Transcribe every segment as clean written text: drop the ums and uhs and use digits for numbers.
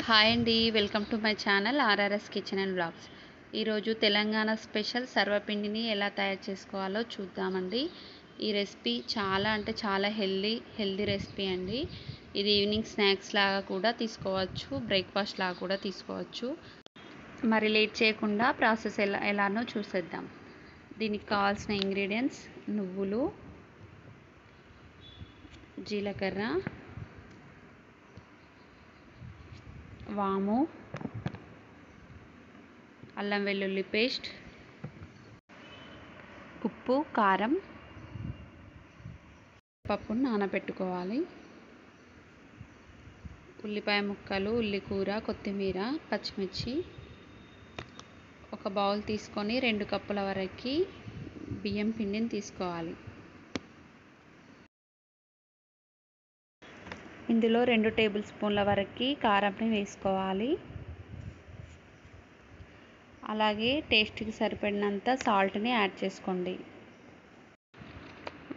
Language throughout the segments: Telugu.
హాయ్ అండి, welcome to my channel RRS kitchen and blogs. ఈరోజు తెలంగాణ స్పెషల్ సర్వపిండిని ఎలా తయారు చేసుకోవాలో చూద్దామండి. ఈ రెసిపీ చాలా అంటే చాలా హెల్దీ రెసిపీ అండి. ఇది ఈవినింగ్ స్నాక్స్ లాగా కూడా తీసుకోవచ్చు, బ్రేక్ఫాస్ట్ లాగా కూడా తీసుకోవచ్చు. మరి లేట్ చేయకుండా ప్రాసెస్ ఎలానో చూసేద్దాం. దీనికి కావాల్సిన ఇంగ్రీడియంట్స్: నువ్వులు, జీలకర్ర, వాము, అల్లం వెల్లుల్లి పేస్ట్, ఉప్పు, కారం, పప్పును నానబెట్టుకోవాలి. ఉల్లిపాయ ముక్కలు, ఉల్లికూర, కొత్తిమీర, పచ్చిమిర్చి. ఒక బౌల్ తీసుకొని 2 కప్పుల వరకు బియ్యం పిండిని తీసుకోవాలి. ఇందులో 2 టేబుల్ స్పూన్ల వరకు కారంని వేసుకోవాలి. అలాగే టేస్ట్కి సరిపడినంత సాల్ట్ని యాడ్ చేసుకోండి.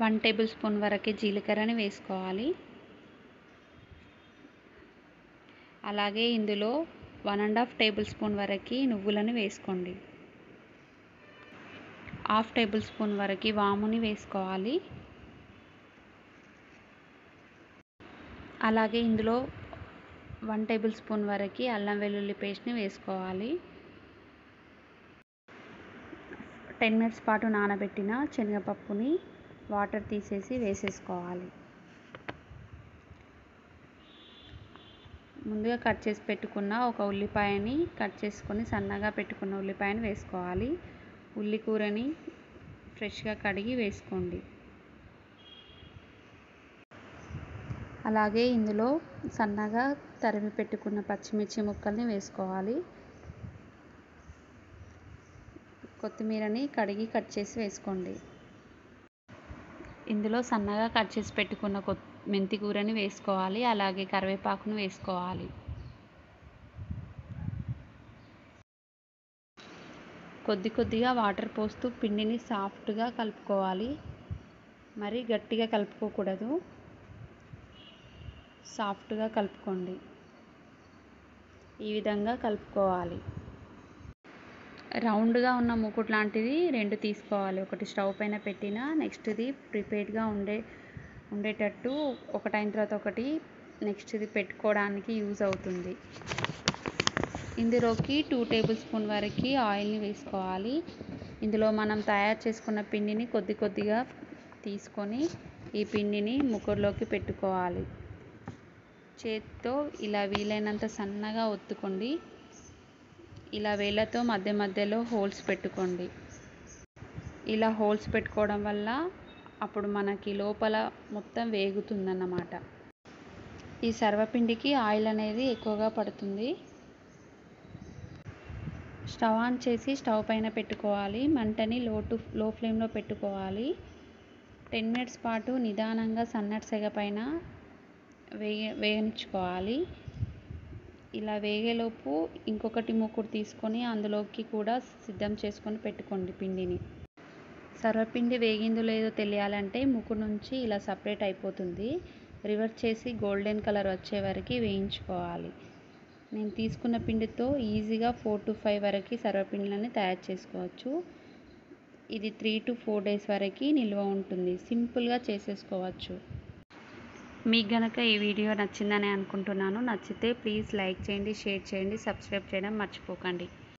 1 టేబుల్ స్పూన్ వరకు జీలకర్రని వేసుకోవాలి. అలాగే ఇందులో 1½ టేబుల్ స్పూన్ వరకు నువ్వులను వేసుకోండి. 1/2 టేబుల్ స్పూన్ వరకు వాముని వేసుకోవాలి. అలాగే ఇందులో 1 టేబుల్ స్పూన్ వరకు అల్లం వెల్లుల్లి పేస్ట్ని వేసుకోవాలి. 10 మినిట్స్ పాటు నానబెట్టిన శనగపప్పుని వాటర్ తీసేసి వేసేసుకోవాలి. ముందుగా కట్ చేసి పెట్టుకున్న ఒక ఉల్లిపాయని కట్ చేసుకొని సన్నగా పెట్టుకున్న ఉల్లిపాయని వేసుకోవాలి. ఉల్లికూరని ఫ్రెష్గా కడిగి వేసుకోండి. అలాగే ఇందులో సన్నగా తరిమి పెట్టుకున్న పచ్చిమిర్చి ముక్కల్ని వేసుకోవాలి. కొత్తిమీరని కడిగి కట్ చేసి వేసుకోండి. ఇందులో సన్నగా కట్ చేసి పెట్టుకున్న మెంతి కూరని వేసుకోవాలి. అలాగే కరివేపాకును వేసుకోవాలి. కొద్దిగా వాటర్ పోస్తూ పిండిని సాఫ్ట్గా కలుపుకోవాలి. మరి గట్టిగా కలుపుకోకూడదు, సాఫ్ట్గా కలుపుకోండి. ఈ విధంగా కలుపుకోవాలి. రౌండ్గా ఉన్న మూకుడు లాంటిది 2 తీసుకోవాలి. ఒకటి స్టవ్ పైన పెట్టిన, నెక్స్ట్ది ప్రిపేర్డ్గా ఉండేటట్టు ఒకటైన తర్వాత ఒకటి నెక్స్ట్ది పెట్టుకోవడానికి యూజ్ అవుతుంది. ఇందులోకి 2 టేబుల్ స్పూన్ వరకు ఆయిల్ని వేసుకోవాలి. ఇందులో మనం తయారు చేసుకున్న పిండిని కొద్దిగా తీసుకొని ఈ పిండిని మూకుడులోకి పెట్టుకోవాలి. చేత్తో ఇలా వీలైనంత సన్నగా ఒత్తుకోండి. ఇలా వేళ్ళతో మధ్యలో హోల్స్ పెట్టుకోండి. ఇలా హోల్స్ పెట్టుకోవడం వల్ల అప్పుడు మనకి లోపల మొత్తం వేగుతుందన్నమాట. ఈ సర్వపిండికి ఆయిల్ అనేది ఎక్కువగా పడుతుంది. స్టవ్ ఆన్ చేసి స్టవ్ పైన పెట్టుకోవాలి. మంటని లో ఫ్లేమ్లో పెట్టుకోవాలి. 10 మినిట్స్ పాటు నిదానంగా సన్నటి సెగ పైన వేయించుకోవాలి. ఇలా వేగేలోపు ఇంకొకటి మూకుడు తీసుకొని అందులోకి కూడా సిద్ధం చేసుకొని పెట్టుకోండి పిండిని. సర్వపిండి వేగిందో లేదో తెలియాలంటే మూకుడు నుంచి ఇలా సపరేట్ అయిపోతుంది. రివర్స్ చేసి గోల్డెన్ కలర్ వచ్చే వరకు వేయించుకోవాలి. నేను తీసుకున్న పిండితో ఈజీగా 4 to 5 వరకు సర్వపిండిలని తయారు చేసుకోవచ్చు. ఇది 3 to 4 days వరకు నిల్వ ఉంటుంది. సింపుల్గా చేసేసుకోవచ్చు. మీకు గనక ఈ వీడియో నచ్చిందని అనుకుంటున్నాను. నచ్చితే ప్లీజ్ లైక్ చేయండి, షేర్ చేయండి, సబ్స్క్రైబ్ చేయడం మర్చిపోకండి.